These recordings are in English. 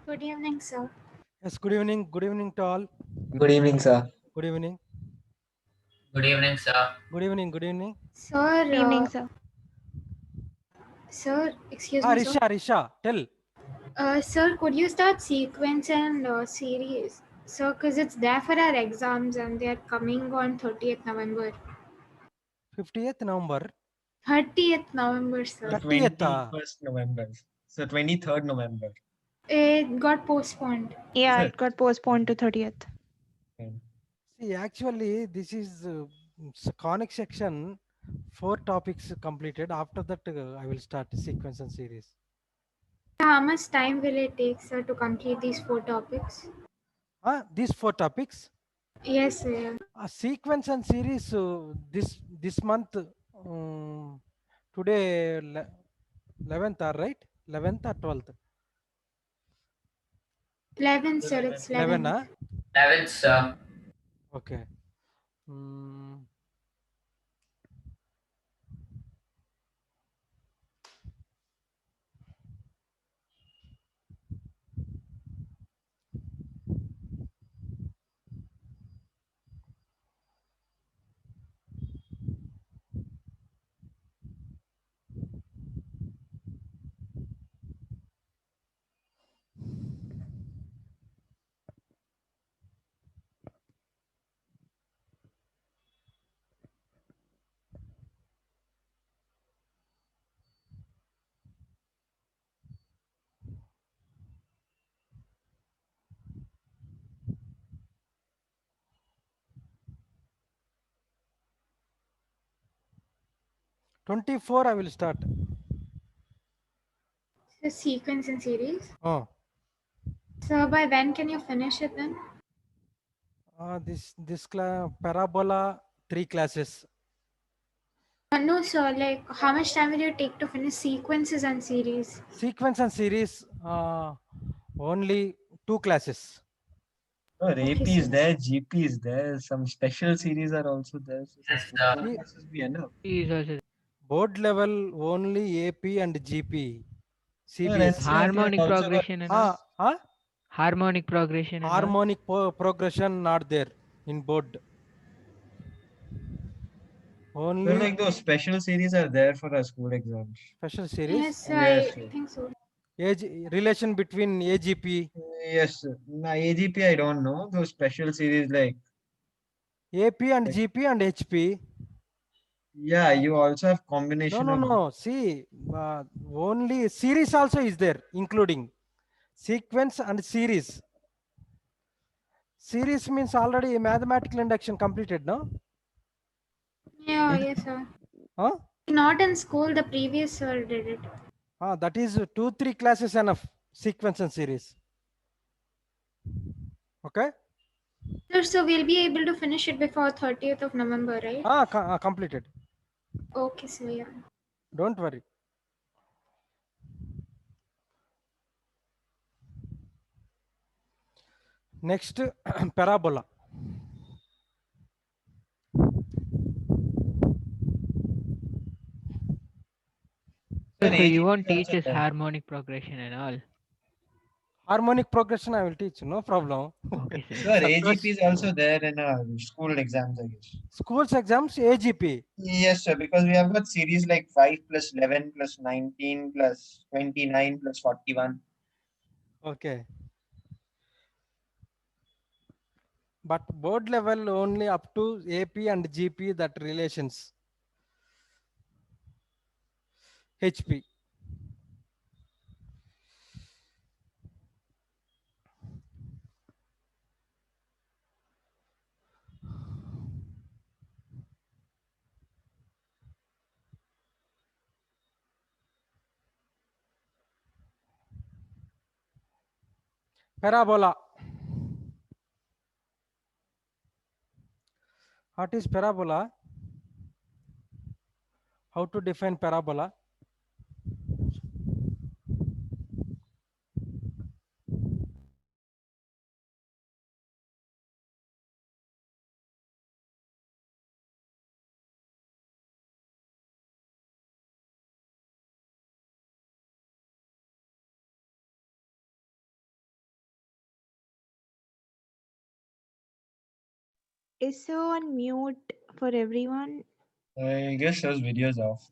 Good evening, sir. Yes, good evening. Good evening to all. Good evening, sir. Good evening. Good evening, sir. Good evening. Good evening. Sir, Good evening, sir. sir, excuse me, sir. Risha, tell. Sir, could you start sequence and series? Sir, because it's there for our exams and they're coming on 30th November. 50th November. 30th November, sir. 30th. 21st November. So 23rd November. It got postponed. Is Yeah, it? it got postponed to 30th. Okay. See, actually, this is conic section. 4 topics completed. After that, I will start sequence and series. How much time will it take, sir, to complete these 4 topics? These 4 topics. Yes, sir. Sequence and series. This month. Today, 11th, right? 11th or 12th? 11th, sir. It's 11. 11th. 11th, sir. Okay. Mm, 24, I will start. So, sequence and series. Oh. Sir, by when can you finish it then? This parabola 3 classes. No, sir. Like, how much time will you take to finish sequences and series? Sequence and series only 2 classes. Oh, Okay, AP is sir. there, GP is there. Some special series are also there. So Yes, four sir. classes be enough. Is also Board level only AP and GP. No, CBSE. harmonic also got progression and all. Huh? Harmonic progression and all. Harmonic progression not there in board. so Only like those special series are there for our school exams. special series. Yes, sir. Yes, I sir. think so. Age relation between AGP, Yes, sir. Now AGP I don't know. Those special series like AP and GP and HP. yeah, you also have No, combination no, of no. See, only series also is there, including sequence and series. Series means already mathematical induction completed, no? Yeah, yes, sir. Huh? Not in school, the previous sir did it. That is 2-3 classes enough. Sequence and series. Okay? Sir, so we'll be able to finish it before 30th of November, right? Completed. Okay, sir, yeah. Don't worry. Next, parabola. sir, So you AGP won't is teach also us there. harmonic progression and all. Harmonic progression I will teach, no problem. Okay, sir. Sir, Santosh. AGP is also there in school exams, I guess. Schools exams, AGP. Yes, sir, because we have got series like 5 plus 11 plus 19 plus 29 plus 41. Okay. But board level only up to AP and GP that relations. HP. Parabola. What is parabola? How to define parabola? Is so on mute for everyone? I guess his video's off.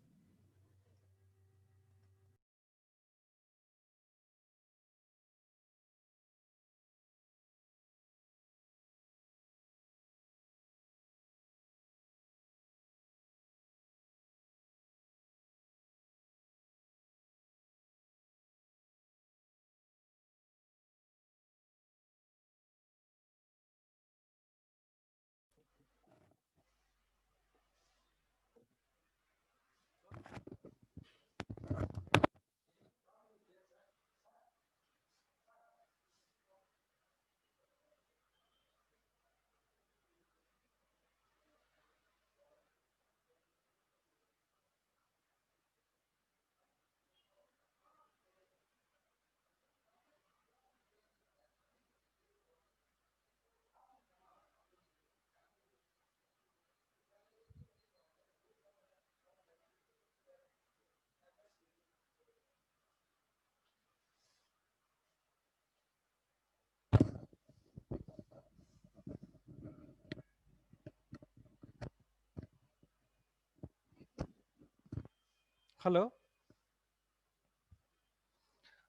Hello.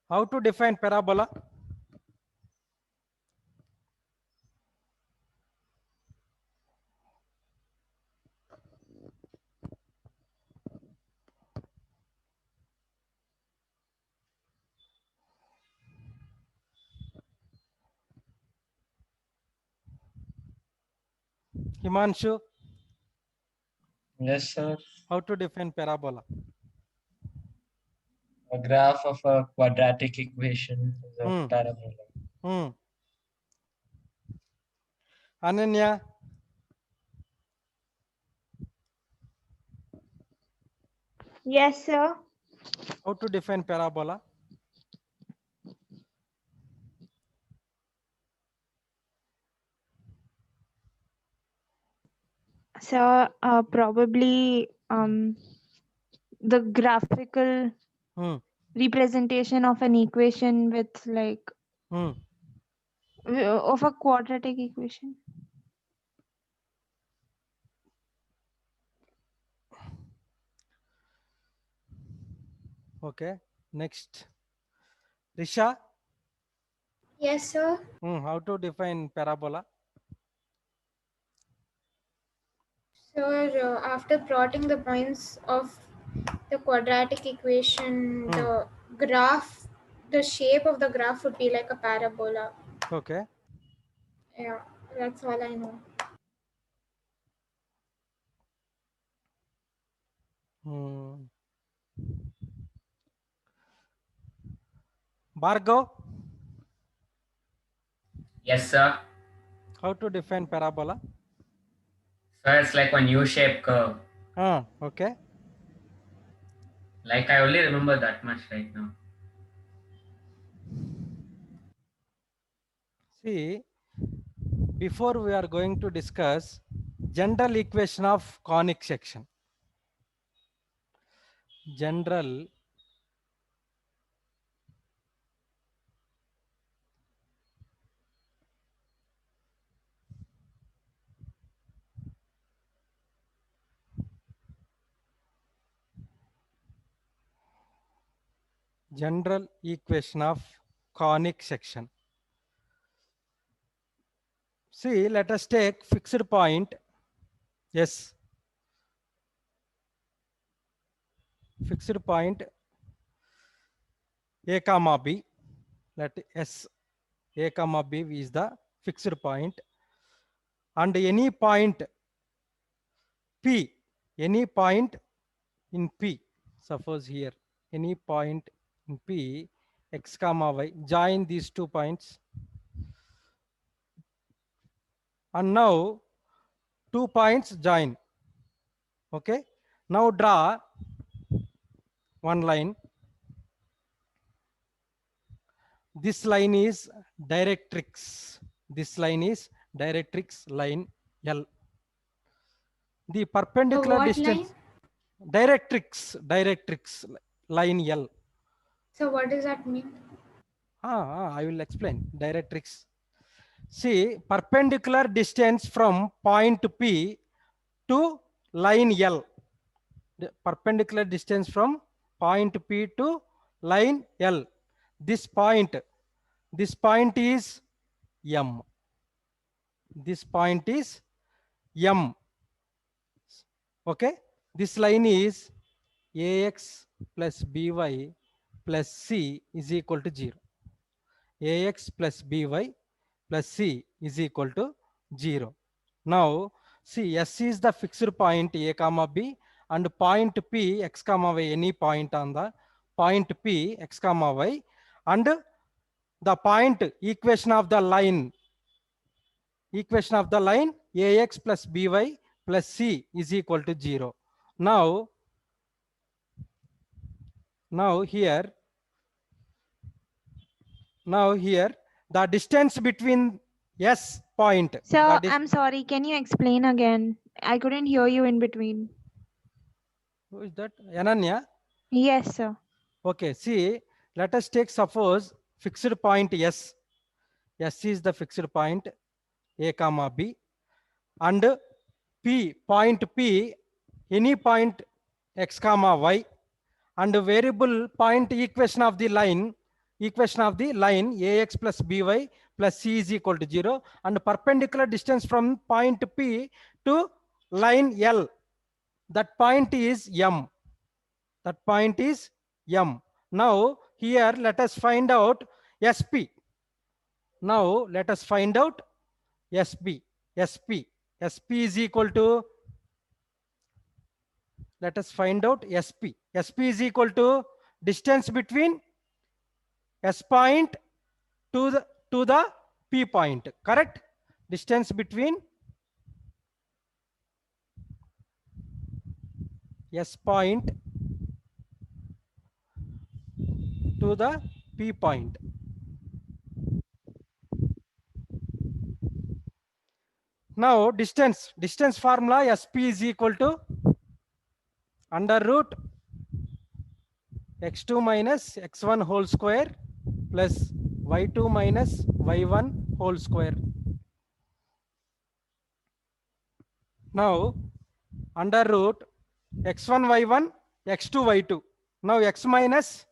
How to define parabola? Himanshu, Yes, sir. how to define parabola? A graph of a quadratic equation is a Hmm. parabola. Hmm. Ananya, Yes, sir. how to define parabola? So probably the graphical Hmm. representation of an equation with like Hmm. of a quadratic equation. Okay. Next. Risha, Yes, sir. how to define parabola? So after plotting the points of the quadratic equation, the graph, the shape of the graph would be like a parabola. Okay. Yeah, that's all I know. Hmm. Bhargav, Yes, sir. how to define parabola? So it's like a U-shaped curve. Okay. Like I only remember that much right now. See, before we are going to discuss general equation of conic section. General general equation of conic section. See, let us take fixed point. Yes. Fixed point A comma B. Let S A comma B is the fixed point. And any point P, any point in P, suppose here, any point in P, X comma Y, join these 2 points. And now 2 points join. Okay. Now draw one line. This line is directrix. This line is directrix line L. The perpendicular What distance, line? directrix line L. So what does that mean? I will explain. Directrix. See, perpendicular distance from point P to line L. The perpendicular distance from point P to line L. This point is M. This point is M. Okay. This line is AX plus BY plus C is equal to 0. AX plus BY plus C is equal to 0. Now, see, S is the fixed point A comma B and point P x comma y, any point on the point P x comma y, and the point equation of the line AX plus BY plus C is equal to 0. Now here the distance between S point. Sir, I'm sorry. Can you explain again? I couldn't hear you in between. Who is that? Ananya? Yes, sir. Okay, see, let us take suppose fixed point S. S is the fixed point A comma B, and P, point P, any point x comma y, and variable point equation of the line AX plus BY plus C is equal to 0, and perpendicular distance from point P to line L. That point is M. That point is M. Now here let us find out SP. Now let us find out SP. SP is equal to, let us find out SP. SP is equal to distance between S point to the P point, correct? Distance between S point to the P point. Now distance formula SP is equal to under root x2 minus x1 whole square plus y2 minus y1 whole square. Now under root x1 y1 x2 y2. Now x minus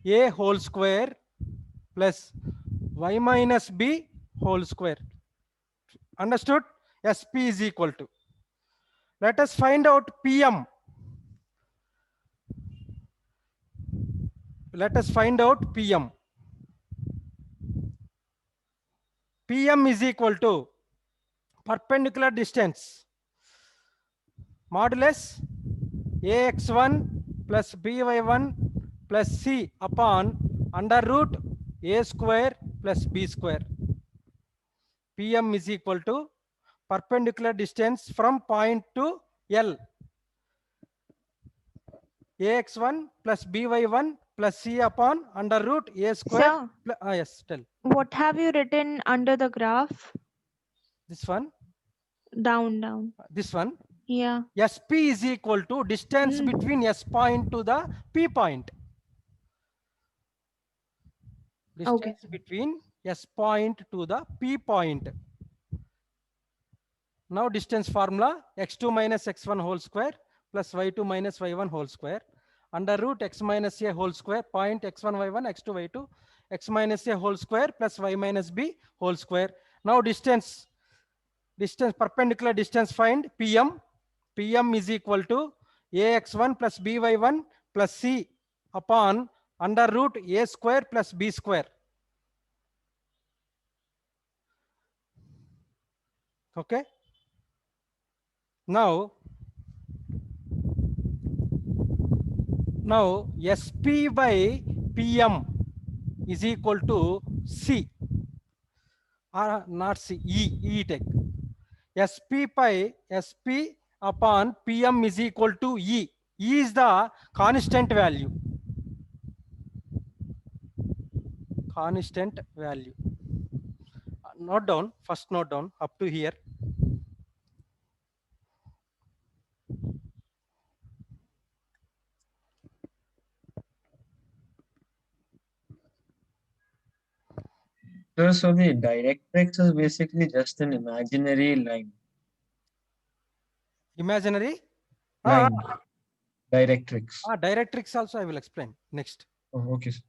a whole square plus y minus b whole square. Understood? SP is equal to. Let us find out PM. Let us find out PM. PM is equal to perpendicular distance modulus AX1 plus BY1 plus C upon under root A square plus B square. PM is equal to perpendicular distance from point to L. AX1 plus BY1 plus C upon under root A square. Sir, Yes, tell. what have you written under the graph? This one. Down. This one. Yeah. SP is equal to distance between S point to the P point. Distance between S point to the P point. Now distance formula x2 minus x1 whole square plus y2 minus y1 whole square under root x minus a whole square point x1 y1 x2 y2 x minus a whole square plus y minus b whole square. Now distance perpendicular distance find PM. PM is equal to ax1 plus by1 plus c upon under root a square plus b square. Okay. Now SP by PM is equal to C or not C, E take. SP upon PM is equal to E. E is the constant value. Constant value. Note down, first note down up to here. So the directrix is basically just an imaginary line. Imaginary? Line. Directrix. Directrix also I will explain next. Oh, okay. Sir.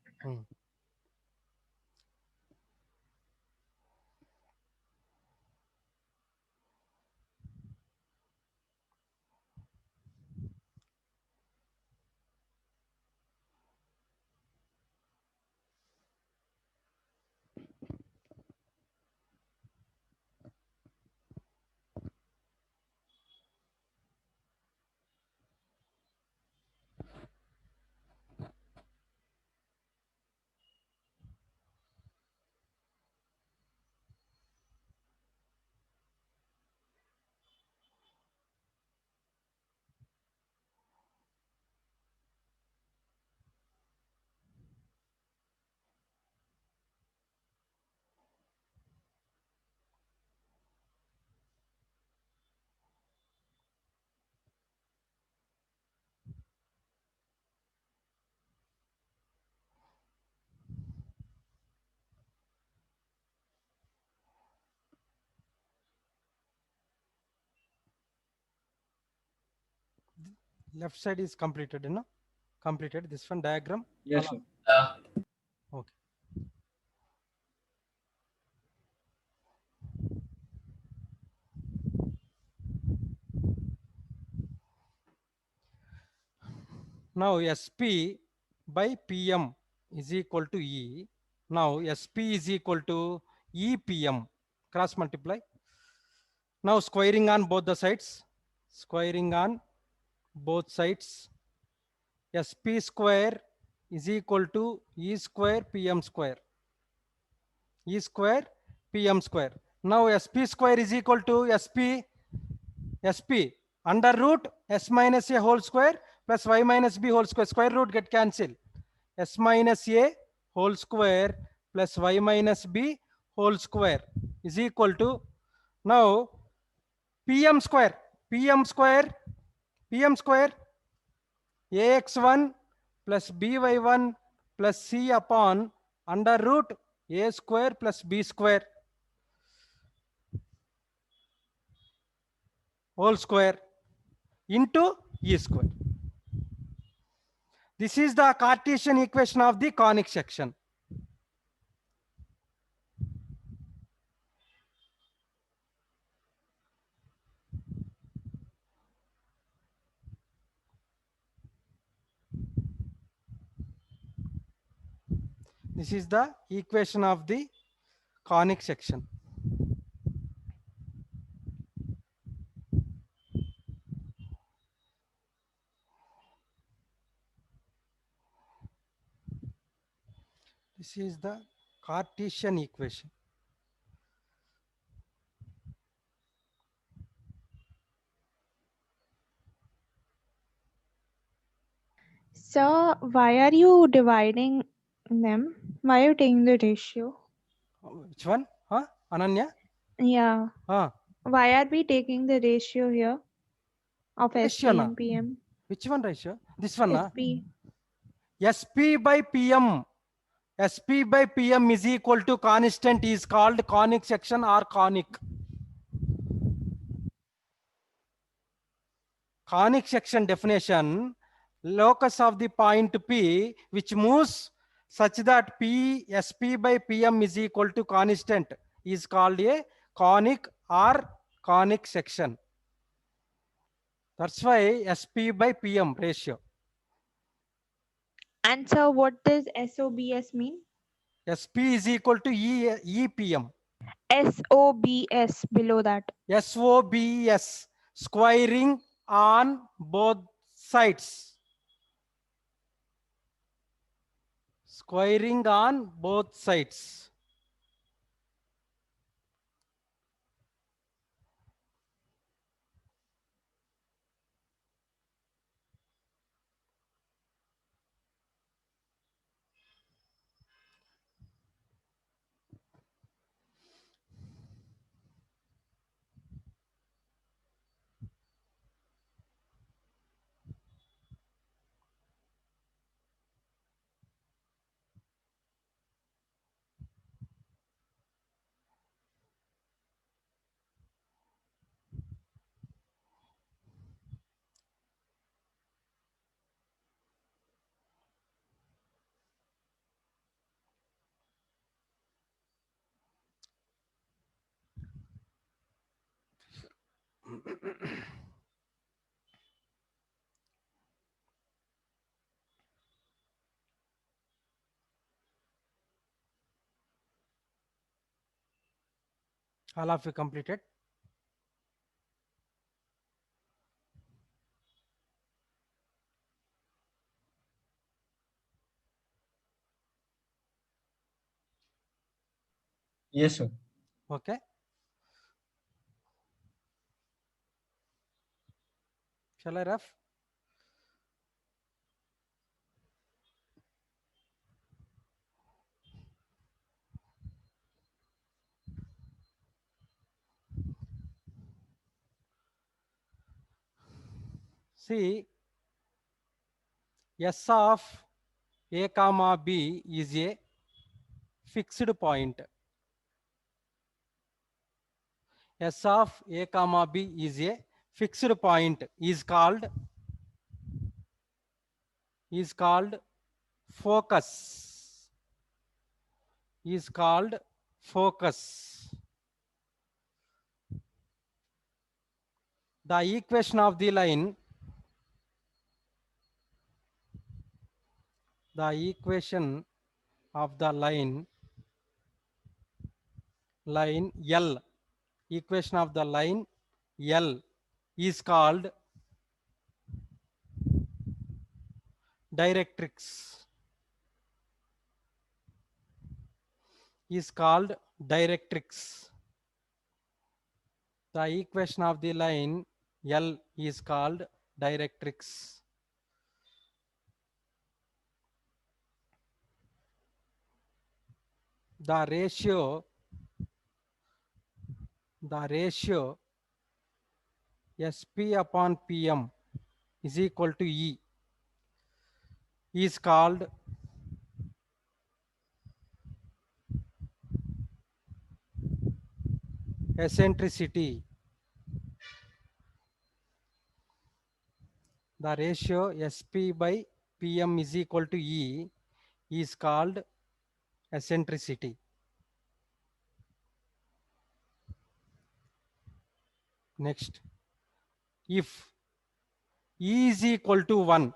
Left side is completed, completed. This one diagram. Yes, sir. Okay. Now SP by PM is equal to E. Now SP is equal to EPM. Cross multiply. Now squaring on both the sides. Squaring on both sides. SP square is equal to E square PM square. E square PM square. Now SP square is equal to SP under root S minus A whole square plus Y minus B whole square. Square root get cancelled. S minus A whole square plus Y minus B whole square is equal to, now PM square, PM square, PM square, AX1 plus BY1 plus C upon under root A square plus B square whole square into E square. This is the Cartesian equation of the conic section. This is the equation of the conic section. This is the Cartesian equation. So why are you dividing them? Why are you taking the ratio? Which one? Ananya? Yeah. Why are we taking the ratio here of Ratio SP na? and PM? Which one ratio? This one. SP. SP by PM. SP by PM is equal to constant is called conic section or conic. Conic section definition, locus of the point P which moves such that SP by PM is equal to constant is called a conic or conic section. That's why SP by PM ratio. And so what does SOBS mean? SP is equal to EPM. SOBS below that. SOBS, squaring on both sides. Squaring on both sides. All of you completed? Yes, sir. Okay. Shall I ref? See, S of A comma B is a fixed point. S of A comma B is a fixed point is called focus. Is called focus. The equation of the line, the equation of the line L, equation of the line L is called directrix. Is called directrix. The equation of the line L is called directrix. The ratio SP upon PM is equal to E is called eccentricity. The ratio SP by PM is equal to E is called eccentricity. Next, if E is equal to 1,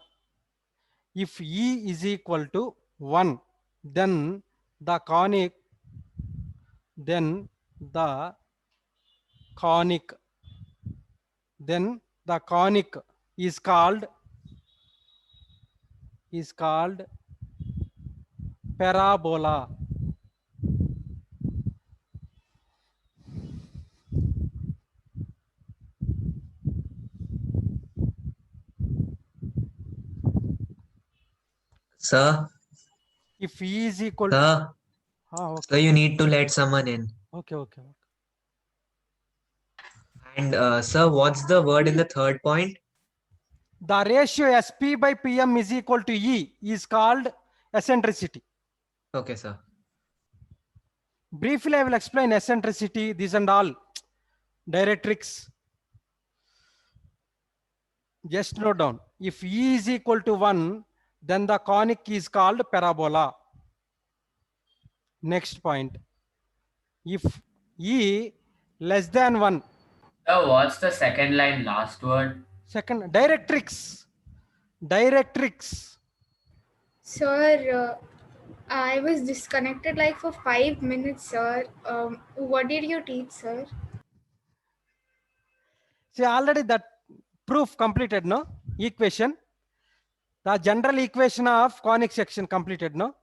if E is equal to 1, then the conic is called parabola. Sir, If E is equal to sir, okay. sir, you need to let someone in. Okay. And sir, what's the word in the third point? The ratio SP by PM is equal to E is called eccentricity. Okay, sir. Briefly, I will explain eccentricity, this and all. Directrix. Just note down. If E is equal to 1, then the conic is called parabola. Next point. If E less than 1. So what's the second line last word? Second, directrix. Sir, I was disconnected like for 5 minutes, sir. What did you teach, sir? See, already that proof completed, no? Equation. The general equation of conic section completed, no?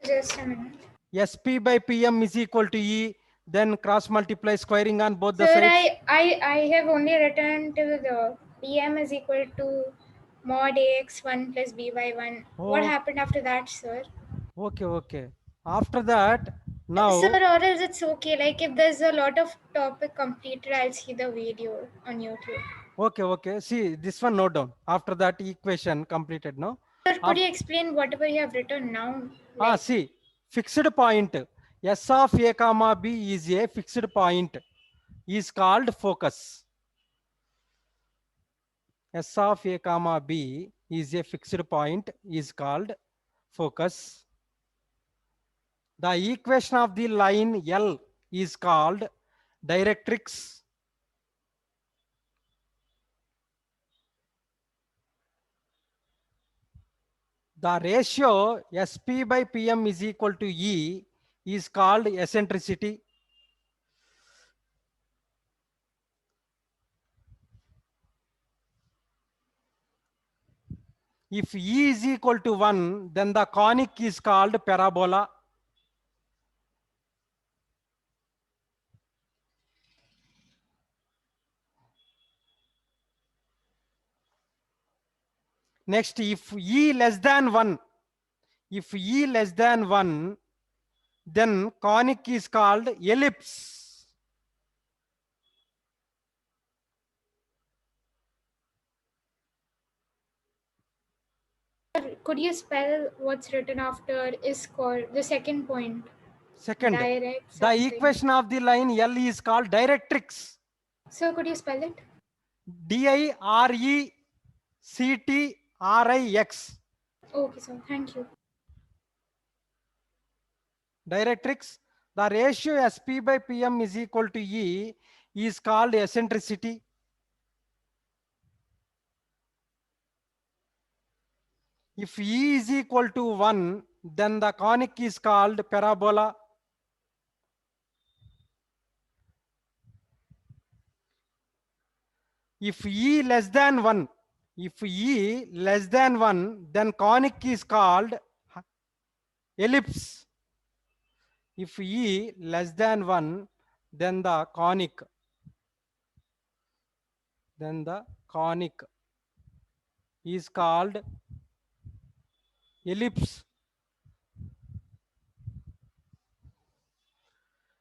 Just a minute. SP by PM is equal to E, then cross multiply squaring on both the Sir, sides. I have only written till the PM is equal to mod AX1 plus BY1. What Oh, happened after that, sir? okay. After that, now, Sir, or else it's okay. Like if there's a lot of topic completed, I'll see the video on YouTube. okay. See, this one note down. After that equation completed, no? Sir, could you explain whatever you have written now? See, fixed point. S of A comma B is a fixed point. Is called focus. S of A comma B is a fixed point. Is called focus. The equation of the line L is called directrix. The ratio SP by PM is equal to E is called eccentricity. If E is equal to 1, then the conic is called parabola. Next, if E less than 1, then conic is called ellipse. Could you spell what's written after is called the second point? Second, Direct the something. equation of the line L is called directrix. So could you spell it? Direcctrix. Okay, so thank you. Directrix. The ratio SP by PM is equal to E is called eccentricity. If E is equal to 1, then the conic is called parabola. If E less than 1, then conic is called ellipse. If E less than 1, then the conic is called ellipse.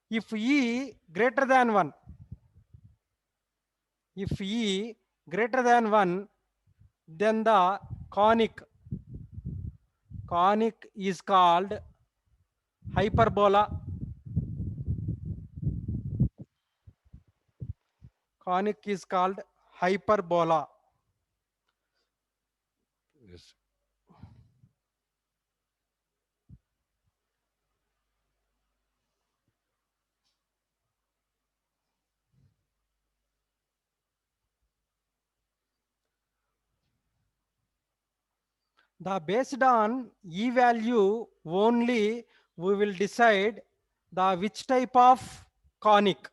If E greater than 1, then the conic is called hyperbola. Conic is called hyperbola. Yes. Based on E value only, we will decide the which type of conic.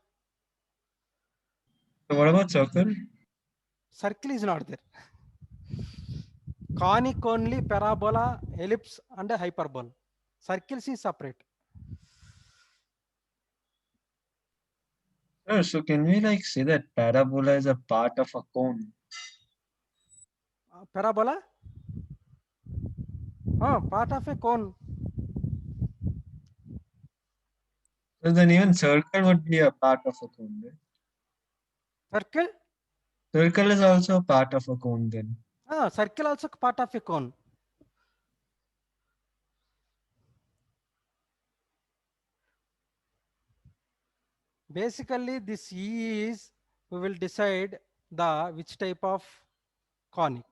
So what about circle? Circle is not there. Conic only, parabola, ellipse, and a hyperbola. Circles is separate. Oh, so can we like say that parabola is a part of a cone? Parabola? Part of a cone. So then even circle would be a part of a cone, right? Circle? Circle is also a part of a cone then. Circle also part of a cone. Basically, this E is, we will decide the which type of conic.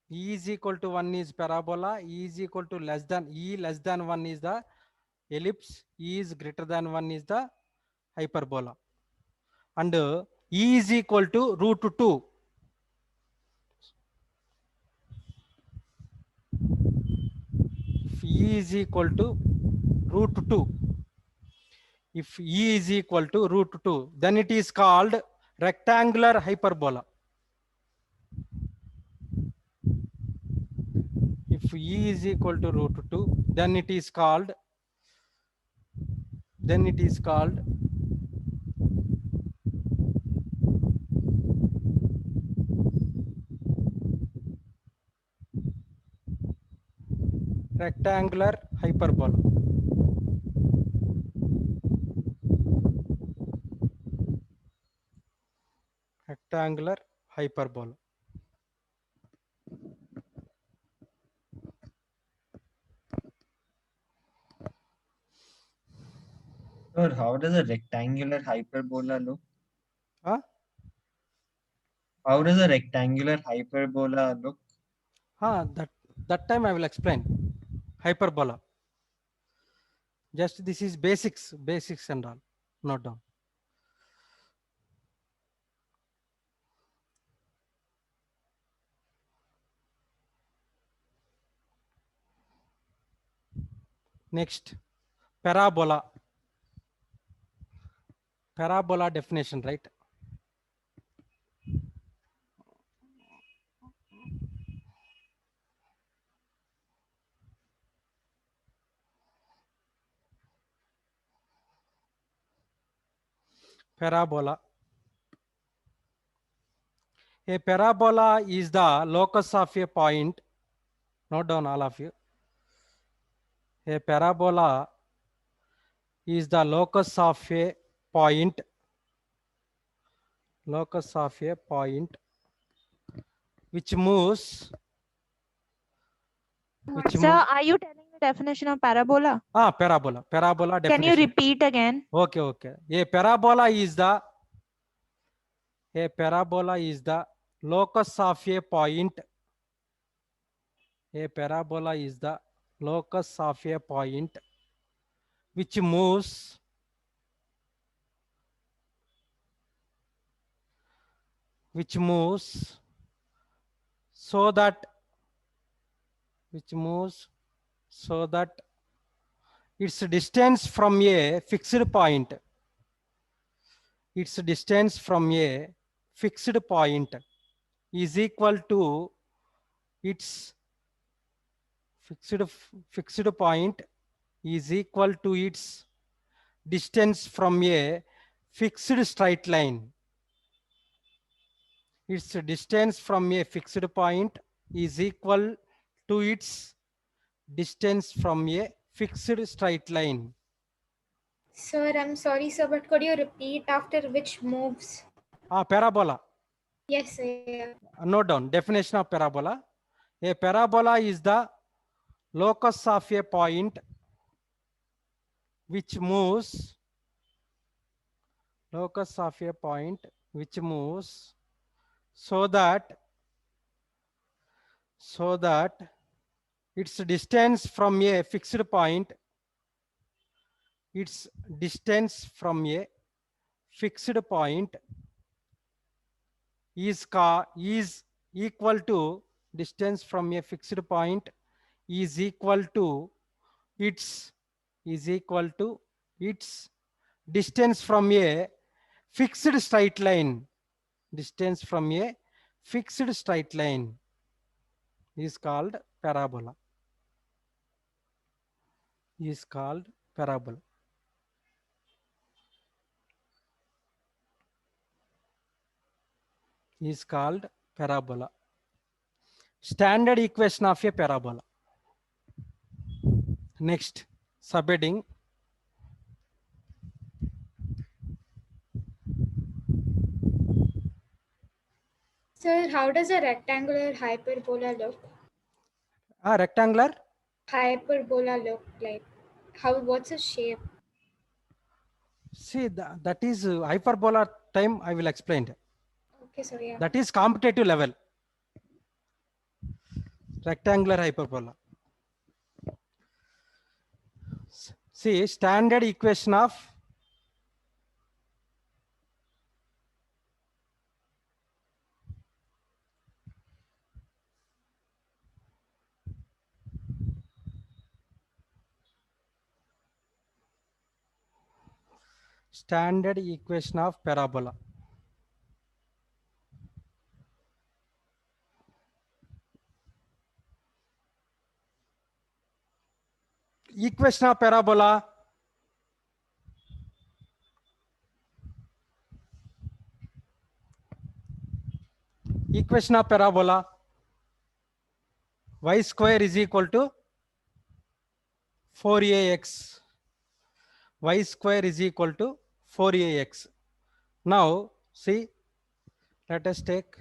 E is equal to 1 is parabola, E is equal to less than 1 is the ellipse, E is greater than 1 is the hyperbola. And E is equal to root 2. If E is equal to root 2, if E is equal to root 2, then it is called rectangular hyperbola. If E is equal to root 2, then it is called rectangular hyperbola. Rectangular hyperbola. Sir, how does a rectangular hyperbola look? Huh? How does a rectangular hyperbola look? That time I will explain. Hyperbola. Just this is basics and all. Note down. Next, parabola. Parabola definition, right? Parabola. A parabola is the locus of a point. Note down all of you. A parabola is the locus of a point. Locus of a point which moves. Sir, are you telling the definition of parabola? Parabola. Parabola Can definition. you repeat again? Okay. A parabola is the locus of a point. A parabola is the locus of a point which moves so that its distance from a fixed point is equal to its fixed point is equal to its distance from a fixed straight line. Its distance from a fixed point is equal to its distance from a fixed straight line. Sir, I'm sorry, sir, but could you repeat after which moves? Parabola. Yes, sir. Yeah. Note down definition of parabola. A parabola is the locus of a point which moves so that its distance from a fixed point is equal to distance from a fixed point is equal to its distance from a fixed straight line. Distance from a fixed straight line is called parabola. Standard equation of a parabola. Next, subheading. Sir, how does a rectangular hyperbola look? Rectangular Hyperbola look like? What's the shape? See, that is hyperbola time I will explain. Okay, so yeah. That is competitive level. Rectangular hyperbola. See, standard equation of parabola. Equation of parabola. Equation of parabola. Y square is equal to 4ax. Y square is equal to 4ax. Now, see, let us take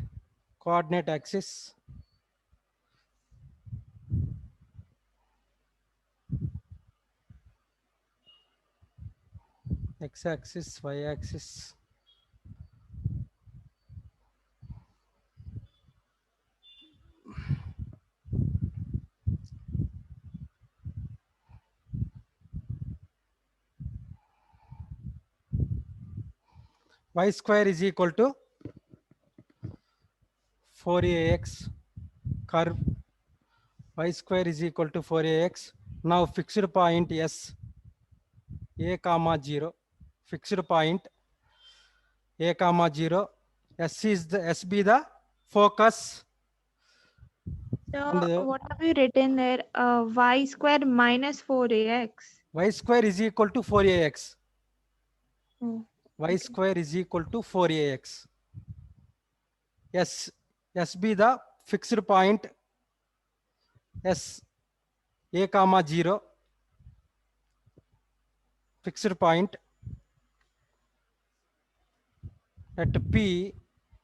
coordinate axis. X-axis, Y-axis. Y square is equal to 4ax curve. Y square is equal to 4ax. Now fixed point S A comma 0, fixed point A comma 0, S is the S be the focus. So And what have you written there? Y square minus 4ax. y square is equal to 4ax. Oh, Y square is equal to 4ax. S be the fixed point S A comma 0, fixed point at P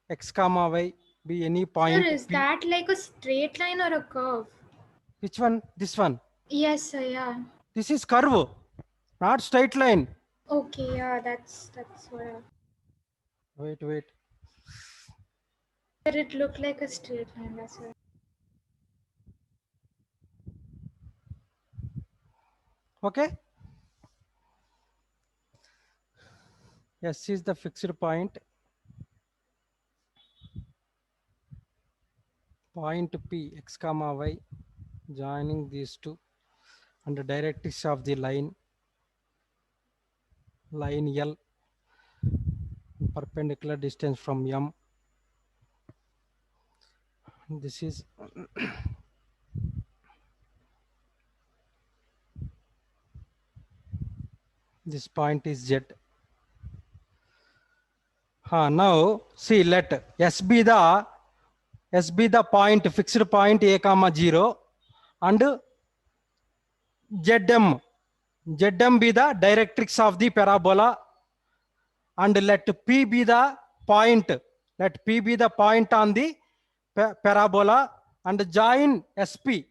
x comma y be any Sir, point is P. that like a straight line or a curve? Which one? This one. Yes, sir, yeah. This is curve, not straight line. Okay, yeah, that's what Wait. Sir, it looked like a straight line, that's why. Okay. S is the fixed point. Point P x comma y joining these two and the directrix of the line L, perpendicular distance from M. This is this point is Z. Now see, let S be the point, fixed point A comma 0, and Zm be the directrix of the parabola, and let P be the point. Let P be the point on the parabola, and join SP.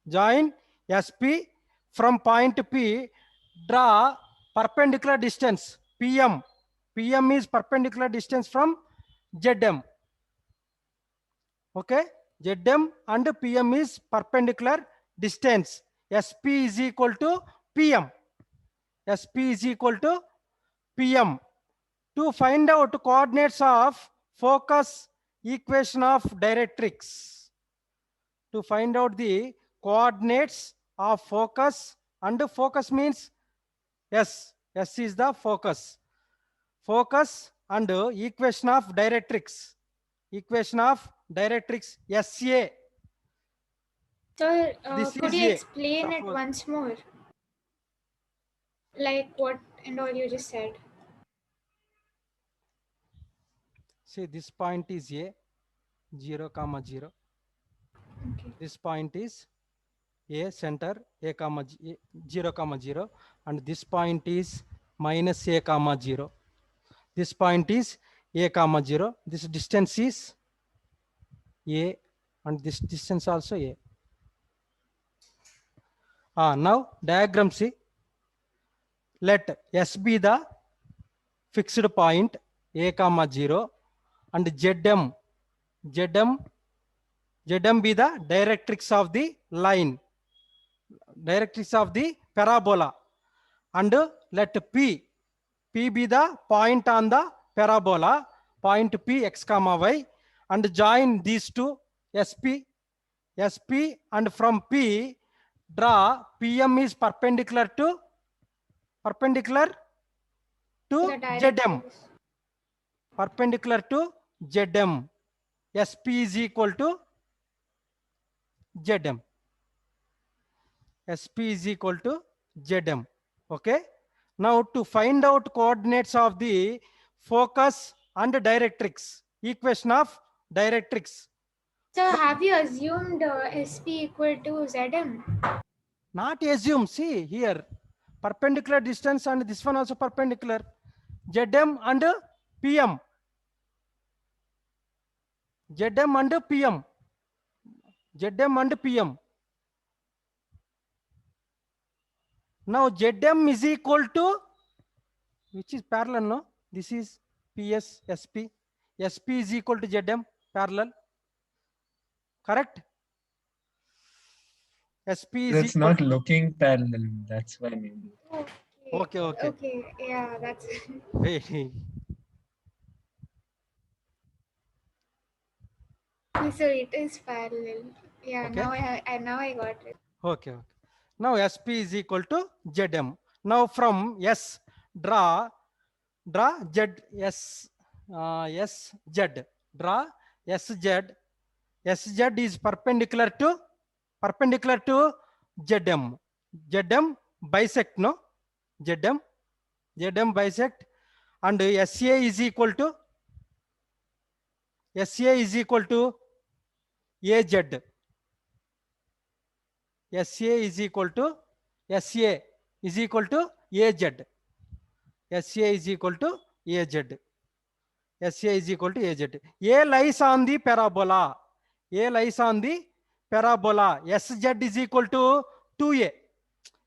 Join SP from point P. Draw perpendicular distance PM. PM is perpendicular distance from Zm. Okay, Zm and PM is perpendicular distance. SP is equal to PM. SP is equal to PM. To find out coordinates of focus, equation of directrix. To find out the coordinates of focus, and focus means S. S is the focus. Focus and equation of directrix. Equation of directrix SA. Sir, This could is you A. explain it Suppose- once more? Like what and all you just said. See, this point is A, 0 comma 0. Okay. This point is A center, A comma 0 comma 0, and this point is minus A comma 0. This point is A comma 0. This distance is A, and this distance also A. Now diagram see. Let S be the fixed point A comma 0, and Zm be the directrix of the line, directrix of the parabola, and let P be the point on the parabola, point P x comma y, and join these two SP, and from P draw PM is perpendicular to The Zm, directrix. perpendicular to Zm. SP is equal to Zm. SP is equal to Zm. Okay. Now to find out coordinates of the focus and directrix, equation of directrix. Sir, have you assumed SP equal to Zm? Not assume, see here, perpendicular distance, and this one also perpendicular. Zm and PM. Zm and PM. Zm and PM. Now Zm is equal to, which is parallel, no? This is PS, SP. SP is equal to Zm, parallel. Correct? SP is That's equal not to, looking parallel. That's why maybe. Okay. Okay, yeah, that's Wait. so it is parallel. Yeah, Okay. now I got it. Okay. Now SP is equal to ZM. Now from S, draw Z S SZ. Draw SZ. SZ is perpendicular to ZM. ZM bisect, no? ZM bisect, and SA is equal to AZ. SA is equal to SA is equal to AZ. SA is equal to AZ. SA is equal to AZ. A lies on the parabola. A lies on the parabola. SZ is equal to 2A.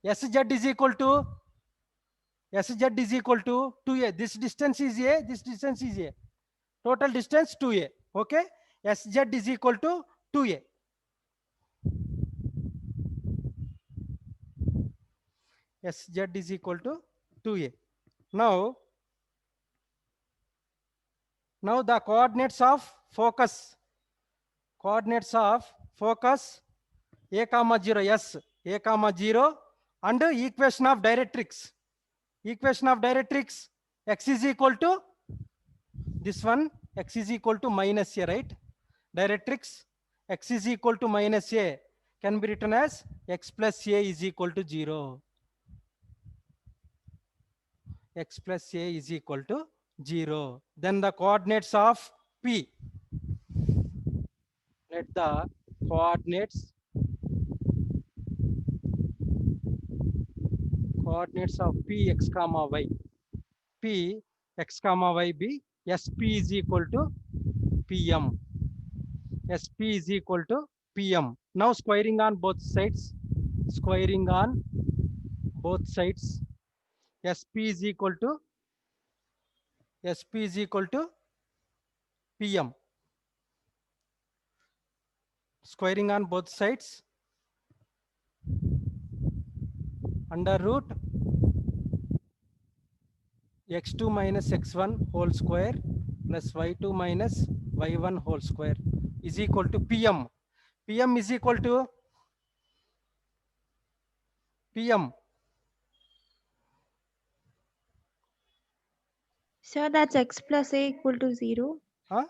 SZ is equal to 2A. This distance is A. This distance is A. Total distance 2A. Okay. SZ is equal to 2A. SZ is equal to 2A. Now the coordinates of focus. A comma 0, S, A comma 0, and equation of directrix. X is equal to this one, X is equal to minus A, right? Directrix, X is equal to minus A can be written as X plus A is equal to 0. X plus A is equal to 0. Then the coordinates of P. Let the coordinates of P x comma y. P x comma y be SP is equal to PM. SP is equal to PM. Now squaring on both sides. SP is equal to PM. Squaring on both sides. Under root x2 minus x1 whole square plus y2 minus y1 whole square is equal to PM. PM is equal to PM. So that's x plus a equal to 0. Huh?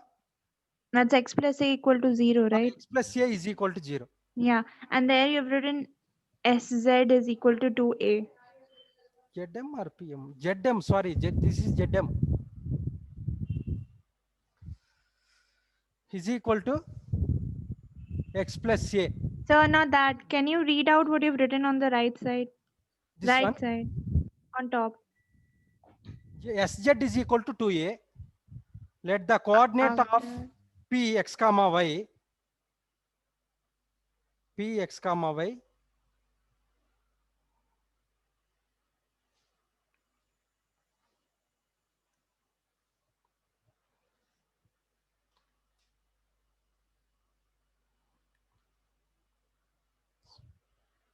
That's x plus a equal to 0, right? X plus A is equal to 0. Yeah. And there you've written SZ is equal to 2a. ZM or PM? ZM, sorry. This is ZM. Is equal to X plus A. So now that, can you read out what you've written on the right side? This Right one, side. On top. SZ is equal to 2A. Let the coordinate of After- P x comma y.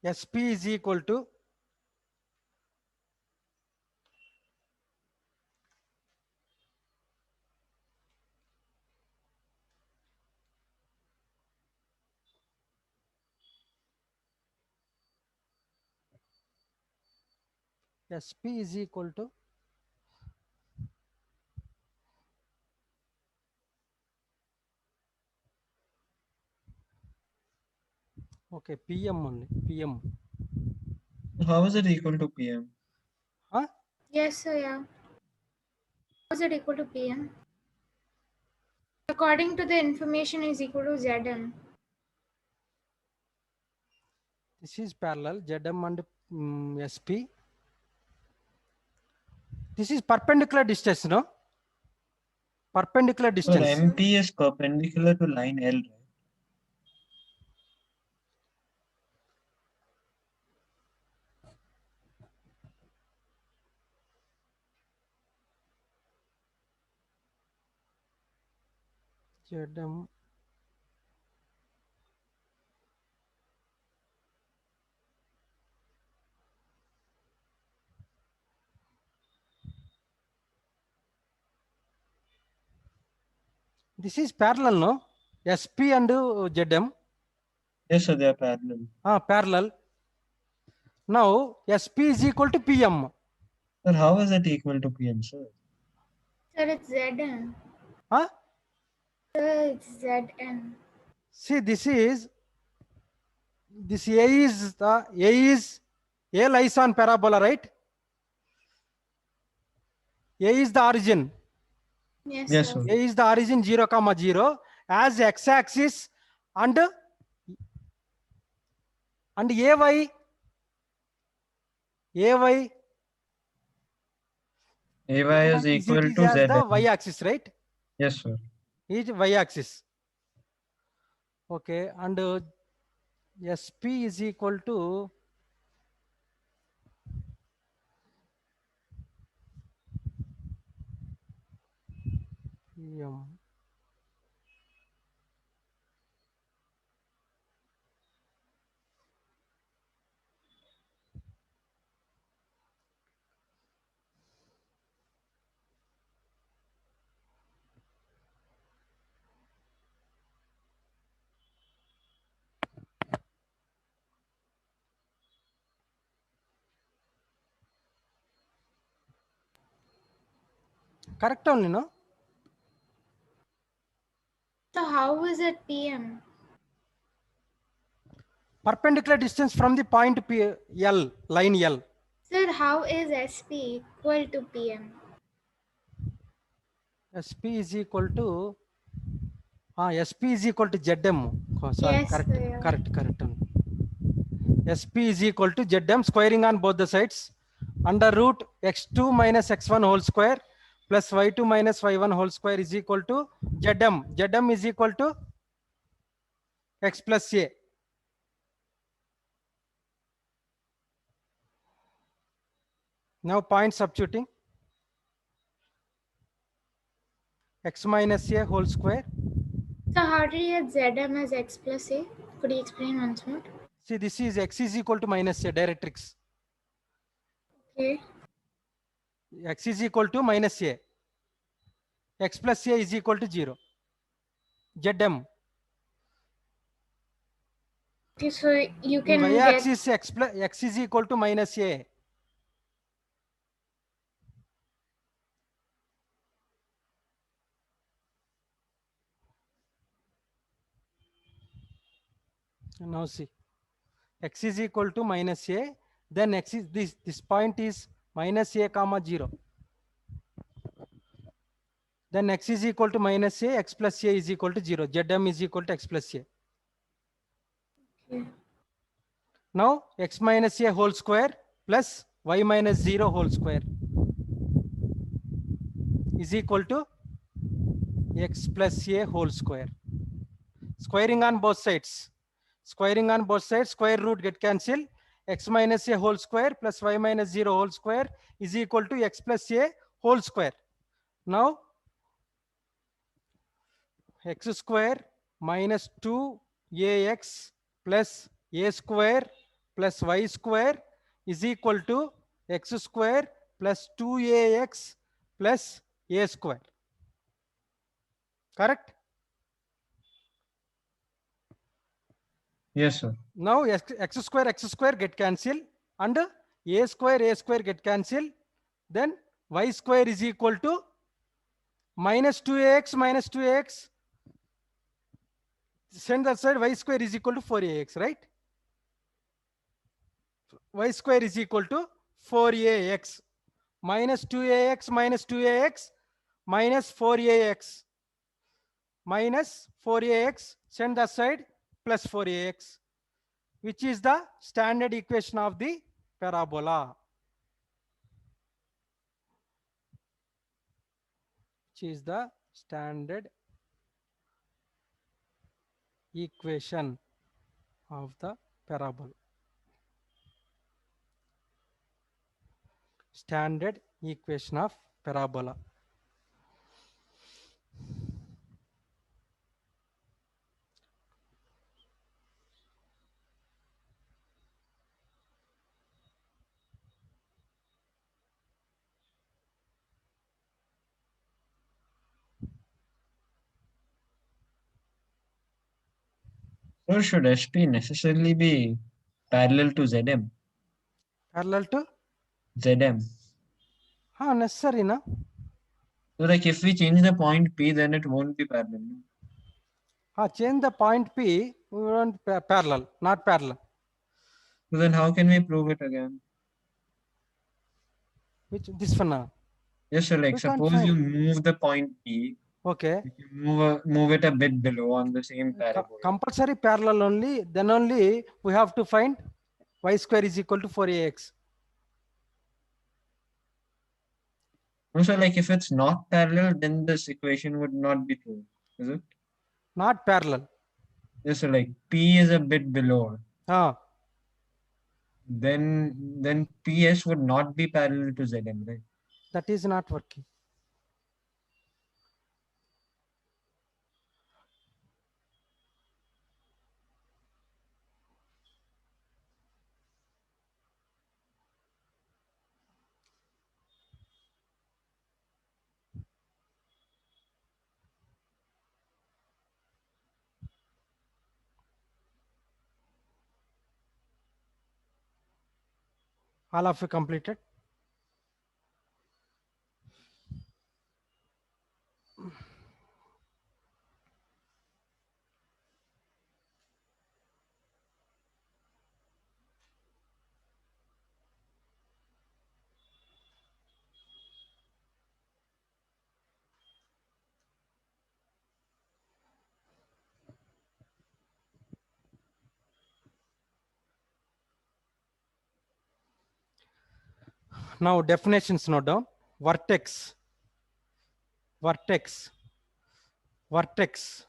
SP is equal to SP is equal to okay, PM only. PM. How is it equal to PM? Huh? Yes, sir, yeah. How is it equal to PM? According to the information is equal to ZM. This is parallel ZM and SP. This is perpendicular distance, no? Perpendicular So distance. MP is perpendicular to line L, right? ZM. This is parallel, no? SP and ZM. Yes, so they are parallel. Parallel. Now SP is equal to PM. Sir, how is it equal to PM, sir? Sir, it's Zn. Huh? Sir, it's Zn. See, this A lies on parabola, right? A is the origin. Yes, Yes, sir. sir. A is the origin 0, 0 as x-axis and AY AY is is equal it to is as the Zn. y-axis, right? Yes, sir. Is y-axis. Okay, and SP is equal to PM. Correct only, no? So how is it PM? Perpendicular distance from the point L, line L. Sir, how is SP equal to PM? SP is equal to SP is equal to ZM. Oh, sorry, Yes, correct, sir. correct. SP is equal to ZM squaring on both the sides under root x2 minus x1 whole square plus y2 minus y1 whole square is equal to ZM. ZM is equal to x plus A. Now point substituting x minus A whole square. So how did you get Zm as x plus A? Could you explain once more? See, this is x is equal to minus A, directrix. Okay. X is equal to minus A. X plus A is equal to 0. ZM. Okay, so you In can y get axis x is equal to minus A. Now see, x is equal to minus A, then x is this point is minus A comma 0. Then x is equal to minus A, x plus A is equal to 0. Zm is equal to x plus A. okay. Now x minus A whole square plus y minus 0 whole square is equal to x plus A whole square. Squaring on both sides. Squaring on both sides, square root get cancelled. X minus A whole square plus y minus 0 whole square is equal to x plus A whole square. Now x square minus 2ax plus a square plus y square is equal to x square plus 2ax plus a square. Correct? Yes, sir. Now x square get cancelled and a square get cancelled. Then y square is equal to minus 2ax. Send that side, y square is equal to 4ax, right? Y square is equal to 4ax minus 2ax minus 4ax minus 4ax. Send that side plus 4ax, which is the standard equation of the parabola. Which is the standard equation of the parabola. Standard equation of parabola. Sir, should SP necessarily be parallel to Zm? Parallel to? Zm. Necessary, na? So like if we change the point P, then it won't be parallel. Change the point P, we want parallel, not parallel. So then how can we prove it again? Which, this one? Yes, so like We can't suppose you find. move the point P, Okay. you move it a bit below on the same parabola. Compulsory parallel only, then only we have to find y square is equal to 4ax. So like if it's not parallel, then this equation would not be true, is it? Not parallel. Yes, so like P is a bit below. Then PS would not be parallel to Zm, right? That is not working. All of you completed? Now definitions note down. Vertex. Vertex. Vertex.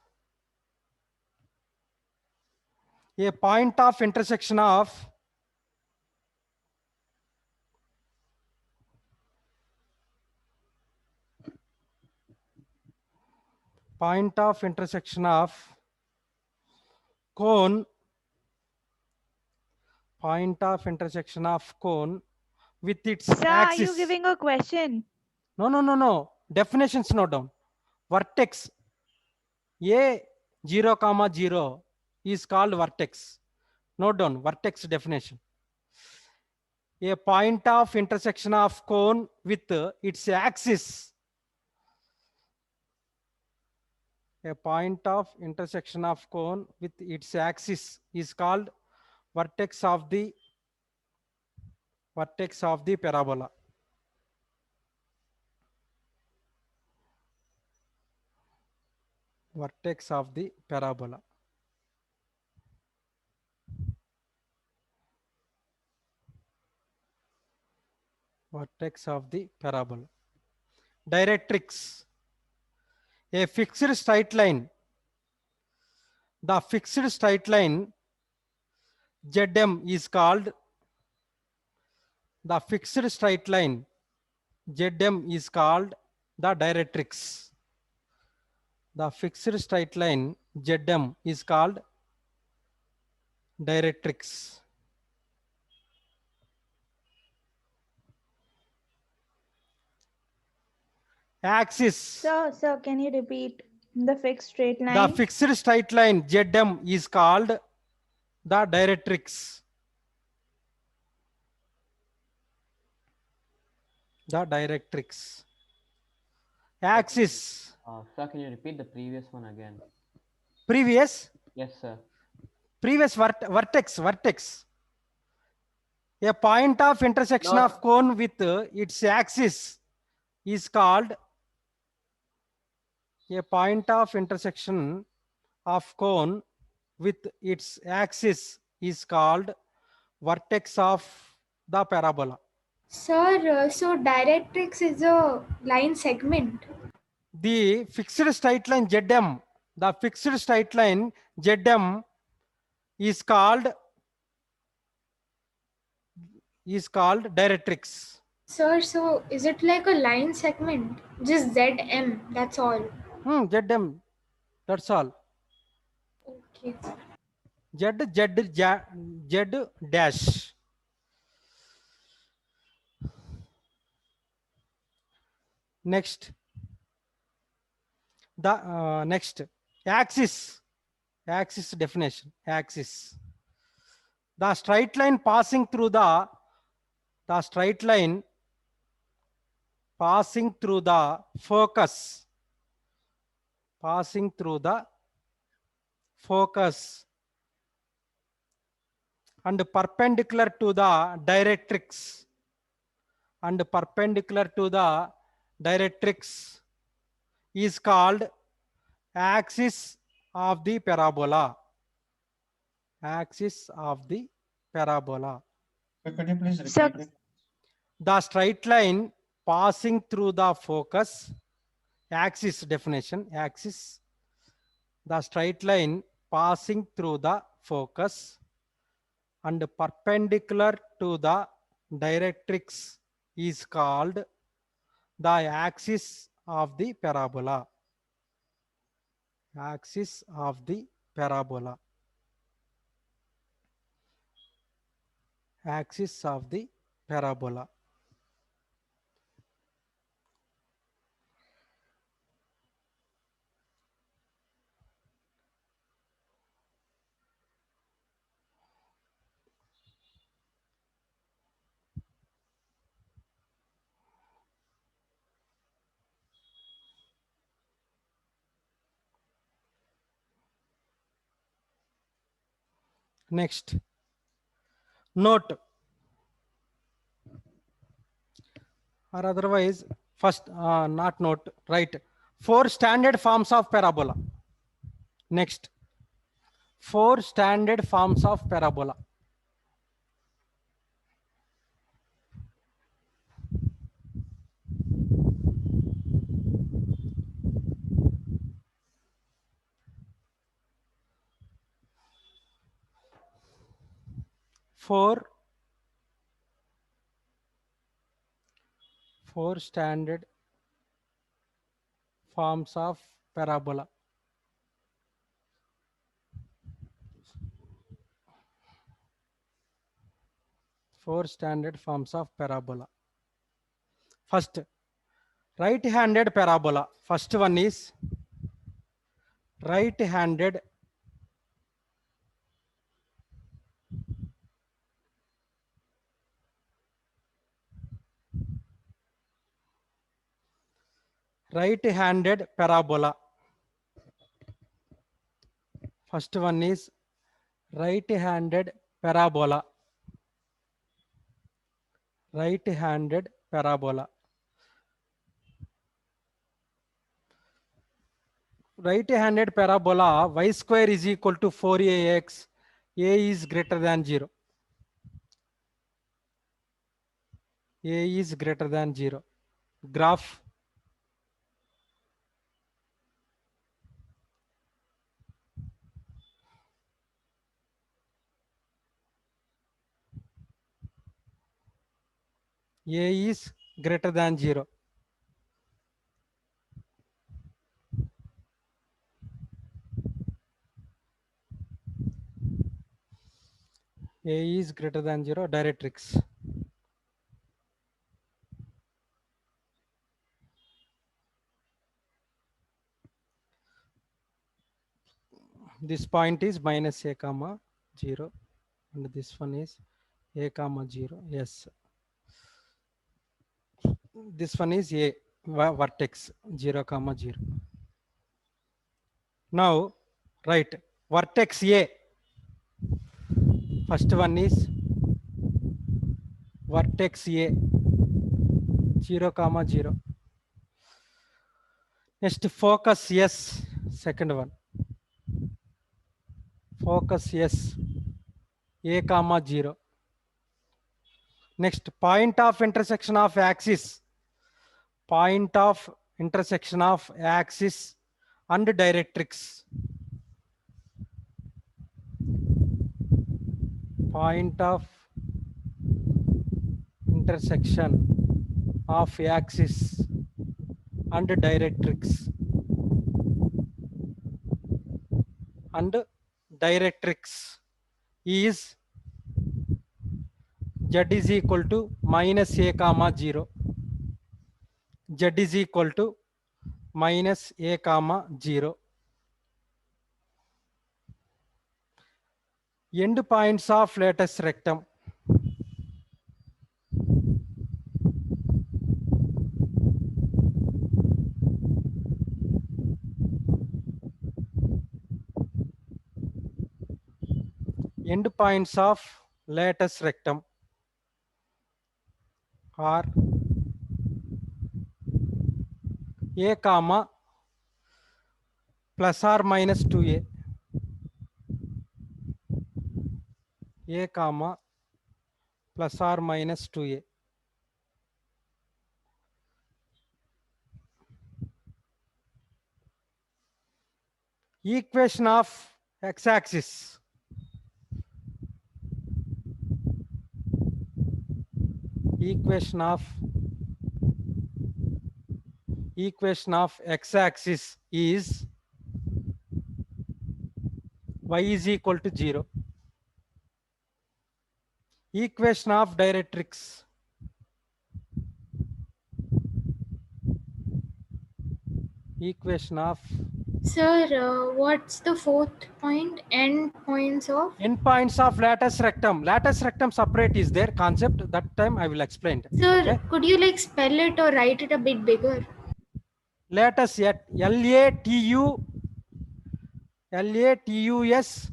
A point of intersection of cone. Point of intersection of cone with its Sir, are you axis. giving a question? No. Definitions note down. Vertex. A 0, 0 is called vertex. Note down vertex definition. A point of intersection of cone with its axis. A point of intersection of cone with its axis is called vertex of the parabola. Vertex of the parabola. Vertex of the parabola. Directrix. A fixed straight line. The fixed straight line Zm is called the fixed straight line Zm is called the directrix. The fixed straight line Zm is called directrix. Axis. Sir, can you repeat the fixed straight line? The fixed straight line Zm is called the directrix. The directrix. Axis. Sir, can you repeat the previous one again? Previous? Yes, sir. Previous vertex. A point of intersection of cone with its axis is called a point of intersection of cone with its axis is called vertex of the parabola. Sir, so directrix is a line segment. The fixed straight line Zm, the fixed straight line Zm is called directrix. Sir, so is it like a line segment? Just Zm, that's all. Zm, that's all. Okay. Z dash. Next. The next axis definition. Axis. The straight line passing through the the straight line passing through the focus, and perpendicular to the directrix, is called axis of the parabola. Axis of the parabola. Could you please So- repeat it? The straight line passing through the focus, axis definition, axis, the straight line passing through the focus and perpendicular to the directrix is called the axis of the parabola. Axis of the parabola. Axis of the parabola. Next, note, or otherwise first not note, right? 4 standard forms of parabola. Next, 4 standard forms of parabola. Four standard forms of parabola. Four standard forms of parabola. First, right-handed parabola. First one is right-handed parabola. First one is right-handed parabola. Right-handed parabola. Right-handed parabola, y square is equal to 4ax, a is greater than 0. A is greater than 0. Graph. A is greater than 0. A is greater than 0, directrix. This point is minus a comma 0 and this one is a comma 0. Yes. This one is a vertex 0 comma 0. Now write vertex A. First one is vertex A 0 comma 0. Next focus S, second one. Focus S a comma 0. Next, point of intersection of axis. Point of intersection of axis and directrix. Point of intersection of axis and directrix. And directrix is z is equal to minus a comma 0. Z is equal to minus a comma 0. End points of lattice rectum. endpoints of lattice rectum are a comma plus or minus 2a, a comma plus or minus 2a. Equation of x-axis. Equation of x-axis is y is equal to 0. Equation of directrix. Equation of Sir, what's the fourth point? End points of? endpoints of lattice rectum. Lattice rectum separate is their concept. That time I will explain. Sir, Okay. could you like spell it or write it a bit bigger? Lattice at LATUSRECTUM.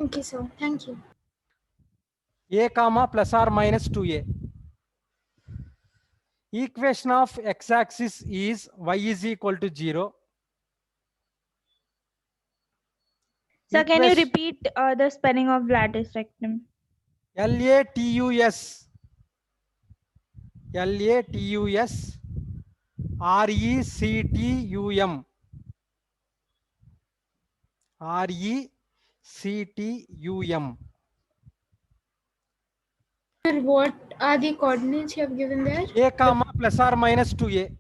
Okay, sir. Thank you. A comma plus or minus 2a. Equation of x-axis is y is equal to 0. So can you Equation repeat the spelling of lattice rectum? LATUS RECTUM. RECTUM. Sir, what are the coordinates you have given there? A comma plus or minus 2a.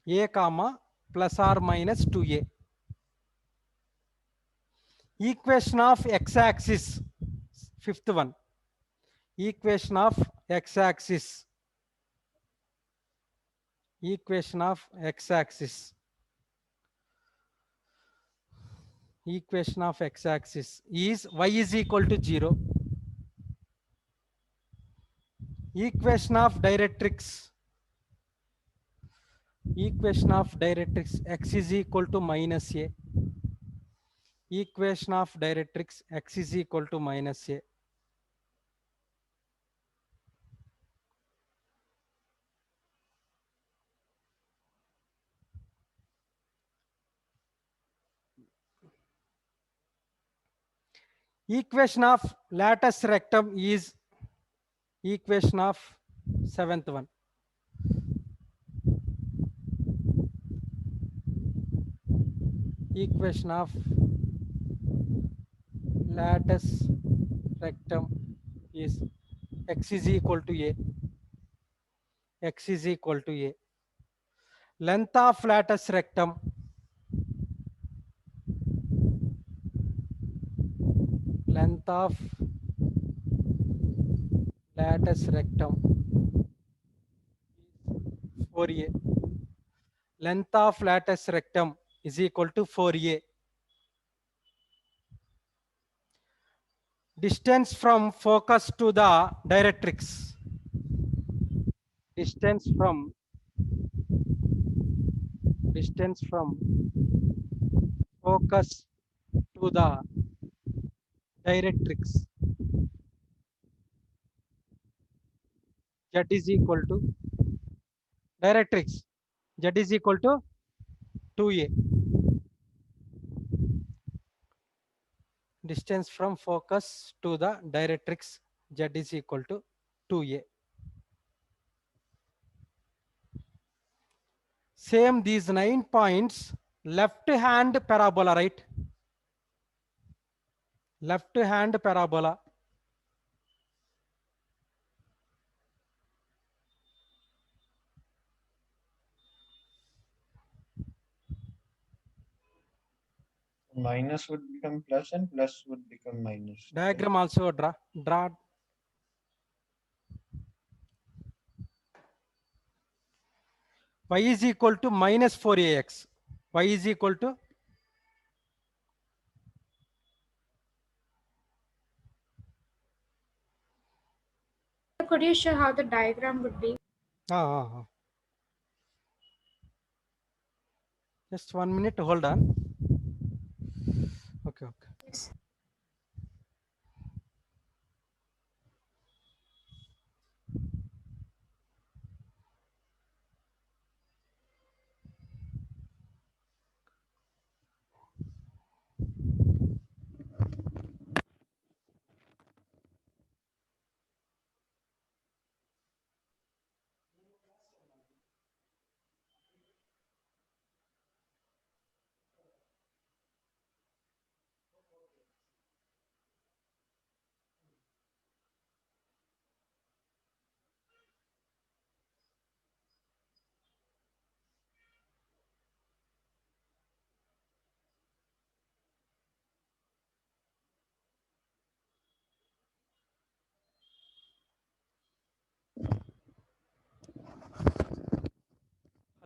A comma plus or minus 2a. Equation of x-axis. Fifth one. Equation of x-axis. Equation of x-axis. Equation of x-axis is y is equal to 0. Equation of directrix. Equation of directrix x is equal to minus a. Equation of directrix x is equal to minus a. Equation of lattice rectum is equation of seventh one. Equation of lattice rectum is x is equal to a. X is equal to a. Length of lattice rectum. Length of lattice rectum 4a. Length of lattice rectum is equal to 4a. Distance from focus to the directrix. Distance from focus to the directrix. Z is equal to directrix. Z is equal to 2a. Distance from focus to the directrix Z is equal to 2a. Same these 9 points, left hand parabola, right? Left hand parabola. Minus would become plus and plus would become minus. Diagram also draw. Y is equal to minus 4ax. Y is equal to Could you show how the diagram would be? Just 1 minute, hold on. Okay. Yes.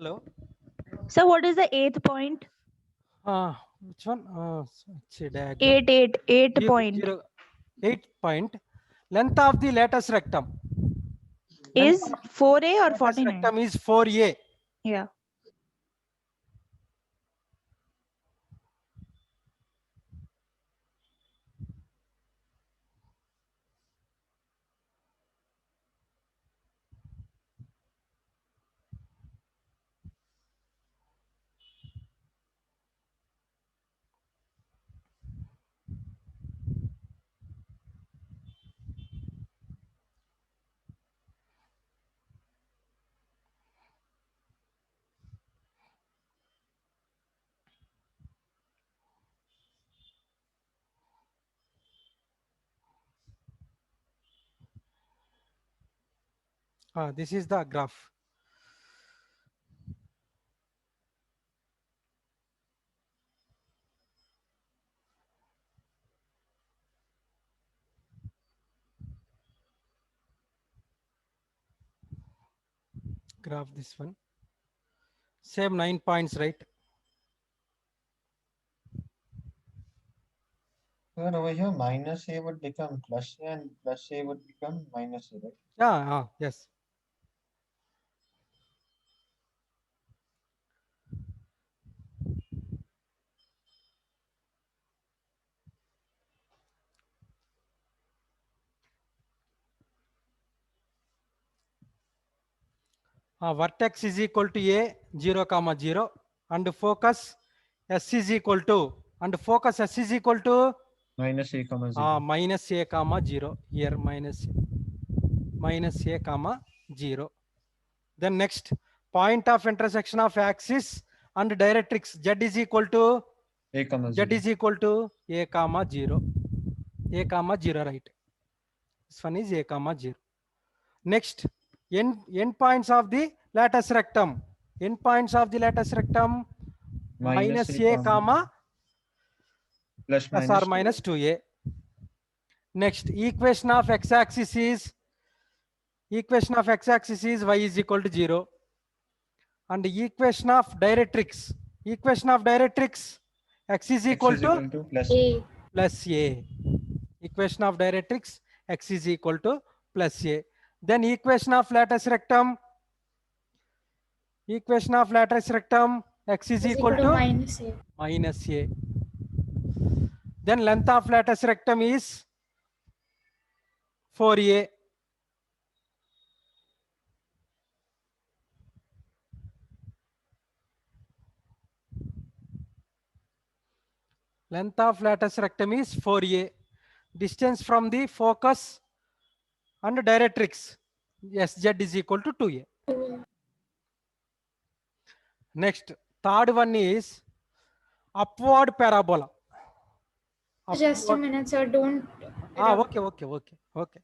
Hello. So what is the eighth point? Which one? It's a diagram. Eight Zero- point zero- 8 point. Length of the lattice rectum. is Length of 4A or lattice 49? rectum is 4A. Yeah. This is the graph. Graph this one. Same 9 points, right? Sir, over here, minus A would become plus A and plus A would become minus A, right? Yeah, yes. Vertex is equal to A, 0, comma 0, and focus S is equal to, Minus A, comma 0. minus A, comma 0. Here minus A, comma 0. Then next, point of intersection of axis and directrix Z is equal to A, comma Z 0. is equal to A, comma 0. A, comma 0, right? This one is A, comma 0. Next, end points of the lattice rectum. End points of the lattice rectum minus A, comma plus plus minus or minus 2A. Next, equation of x-axis is y is equal to 0. And equation of directrix x is equal to plus A. plus A. Equation of directrix x is equal to plus A. Then equation of lattice rectum x is Is equal to minus A. minus A. Then length of lattice rectum is 4A. Length of lattice rectum is 4A. Distance from the focus and directrix SZ is equal to 2A. 2A. Next, third one is upward parabola. Just a minute, sir. Don't. Okay.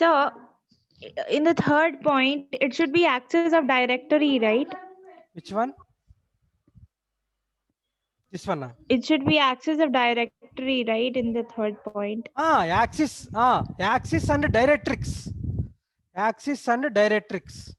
So, in the third point, it should be access of directory, right? Which one? This one. It should be access of directory, right? In the third point. Axis. Axis and directrix. Axis and directrix.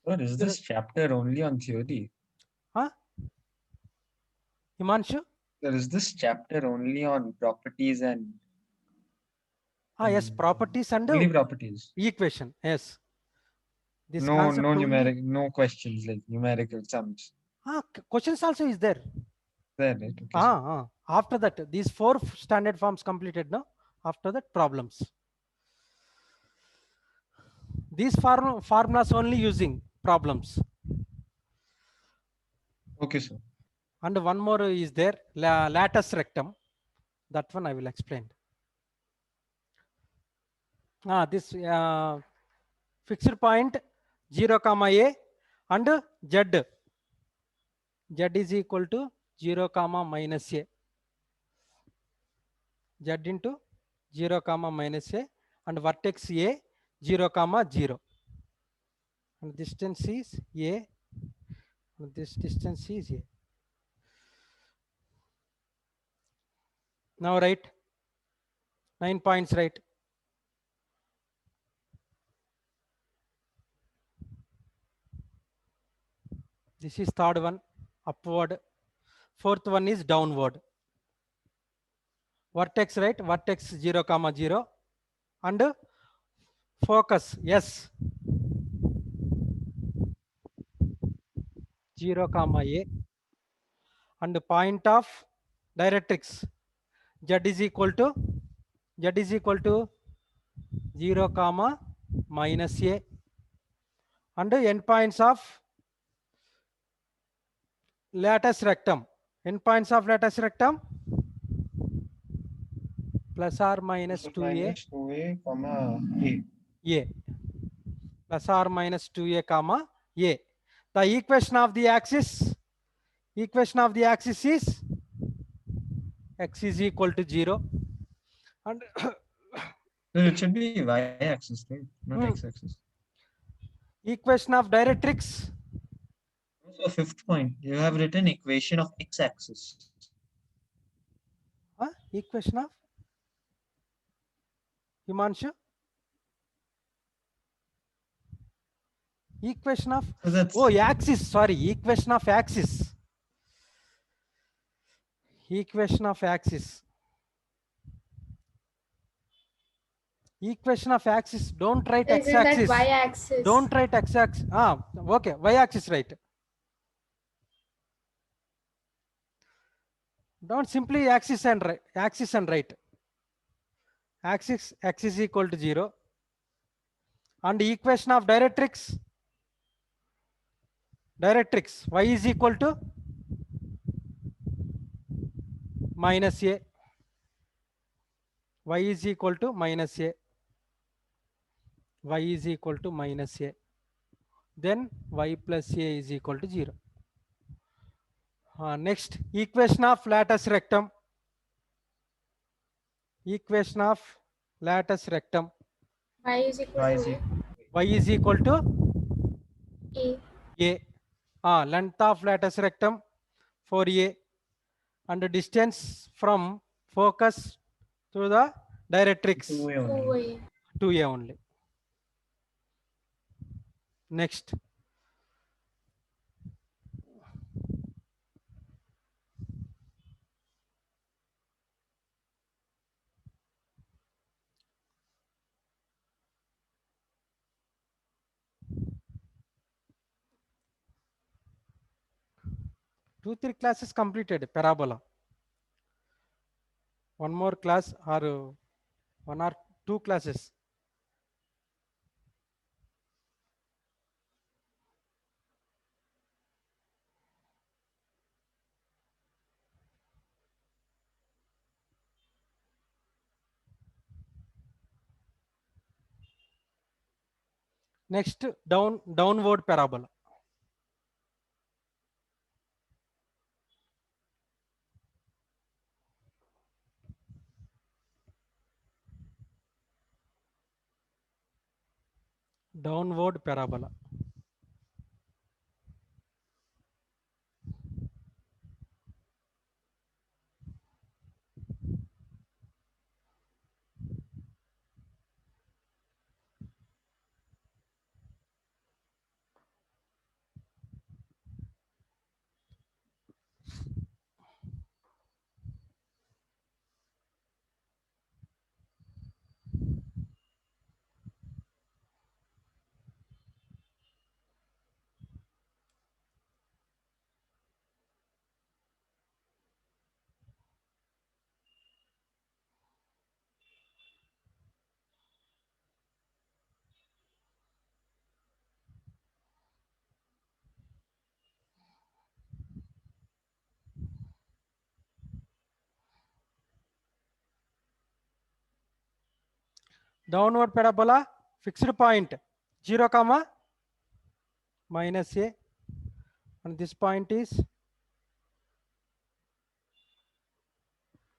Sir, is this chapter only on theory? Huh? Himanshu? There is this chapter only on properties and Yes, properties and only properties. equation. Yes. This No, concept no only- numeric, no questions like numerical sums. Questions also is there. There, right? Okay, sir. After that, these 4 standard forms completed, no? After that, problems. These formulas only using problems. Okay, sir. And one more is there, latus rectum. That one I will explain. This fixed point 0, a and z. Z is equal to 0, minus a. Z into 0, minus a and vertex a 0, 0. And distance is a. And this distance is a. Now write 9 points, right? This is third one, upward. Fourth one is downward. Vertex, right? Vertex 0, 0. And focus, yes. 0, a. And point of directrix. Z is equal to 0, minus a. And endpoints of latus rectum. Endpoints of latus rectum plus or minus 2a. 2a, comma a. A. Plus or minus 2a, comma a. The equation of the axis is x is equal to 0. And So it should be y-axis, right? Not x-axis. equation of directrix. So fifth point, you have written equation of x-axis. Equation of Himanshu? Equation of axis. Sorry, equation of axis. Equation of axis. Equation of axis. Don't write x-axis. Y-axis. Don't write x-axis. Okay, y-axis, right? Don't simply axis and right. Axis x is equal to 0. And equation of directrix. Y is equal to minus a. Y is equal to minus a. Y is equal to minus a. Then y plus a is equal to 0. Next, equation of latus rectum. Equation of latus rectum. Y is equal to Y is equal to A. A. Length of latus rectum 4a. And the distance from focus to the directrix 2a only. 2A. 2a only. Next. Two, three classes completed, parabola. One more class or one or two classes. Next, downward parabola. Downward parabola. Downward parabola, fixed point, 0 comma minus a, and this point is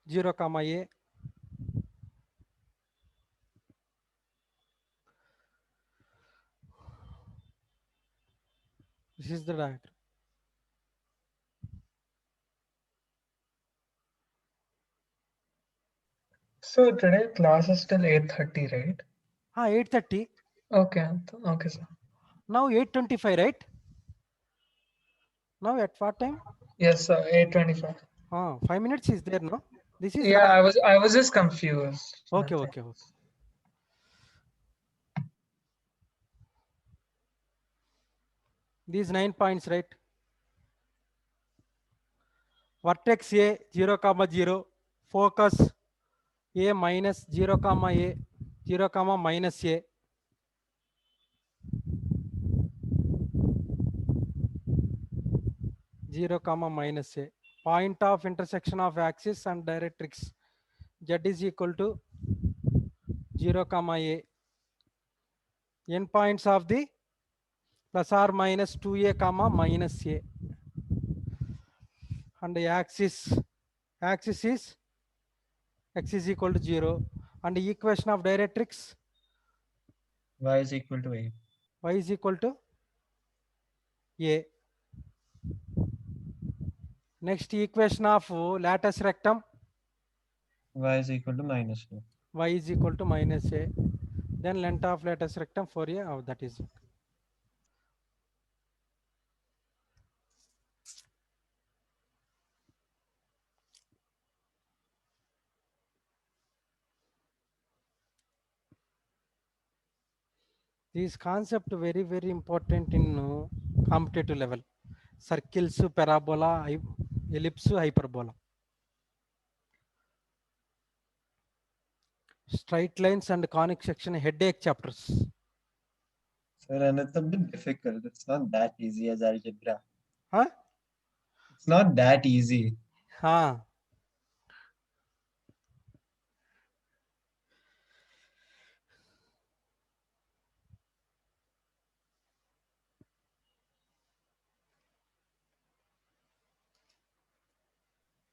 0 comma a. This is the diagram. So today class is till 8:30, right? 8:30. Okay, okay, sir. Now 8:25, right? Now at what time? Yes, sir. 8:25. 5 minutes is there, no? This is Yeah, last. I was just confused. Okay, Nothing. okay, okay. These 9 points, right? Vertex A 0 comma 0, focus A minus 0 comma A, 0 comma minus A. Zero comma minus a. Point of intersection of axis and directrix. Z is equal to 0 comma a. Endpoints of the plus or minus 2a comma minus a. And the axis is x is equal to 0. And the equation of directrix, Y is equal to A. y is equal to a. Next equation of latus rectum, Y is equal to minus A. y is equal to minus a. Then length of latus rectum 4a, that is it. This concept very important in competitive level. Circles, parabola, ellipse, hyperbola. Straight lines and conic section headache chapters. Sir, and it's a bit difficult. It's not that easy as algebra. Huh? It's not that easy. Huh.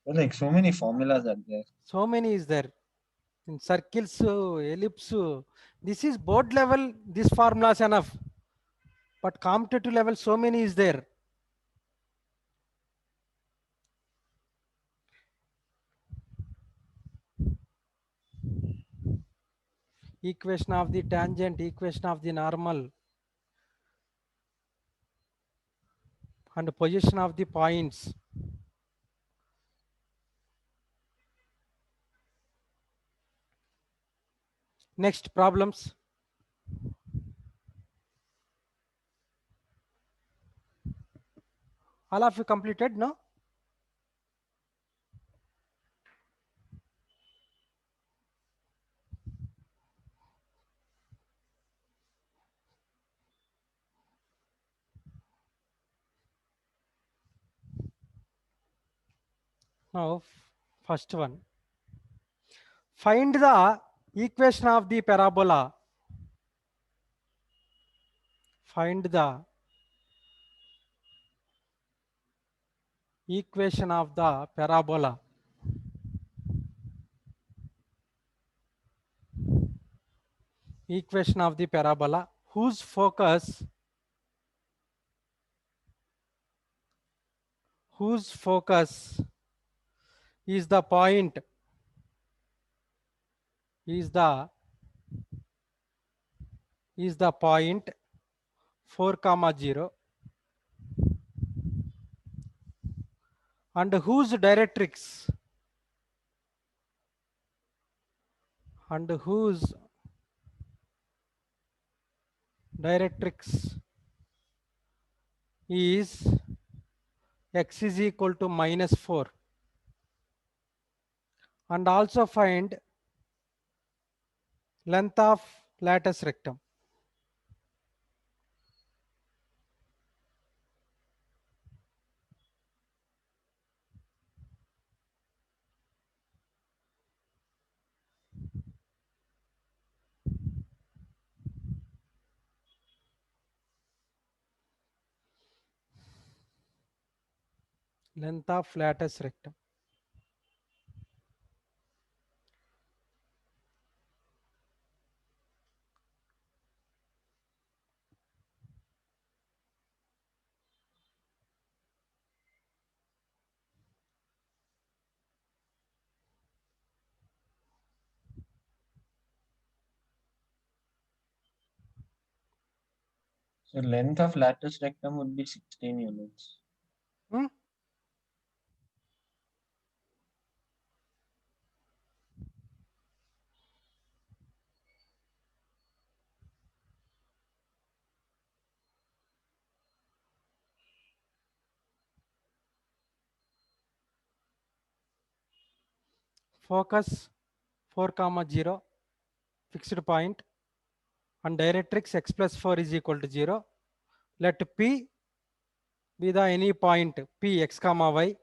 Like so many formulas are there. So many is there. In circles, ellipse. This is board level, this formula is enough. But competitive level, so many is there. Equation of the tangent, equation of the normal. and position of the points. Next problems. All of you completed, no? Now, first one. Find the equation of the parabola. Find the equation of the parabola. Equation of the parabola whose focus is the point point 4 comma 0 and whose directrix is x is equal to -4, and also find length of latus rectum. Length of latus rectum. So length of latus rectum would be 16 units. Hmm? Focus 4 comma 0 fixed point and directrix x plus 4 is equal to 0. Let P be the any point P x comma y.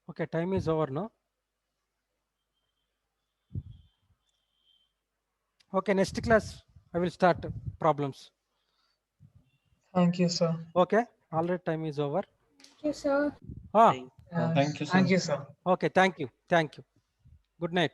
Okay, time is over, no? Okay, next class I will start problems. Thank you, sir. Okay, already time is over. Thank you, sir. Ah, Thank you, sir. Thank you, sir. okay, thank you. Good night.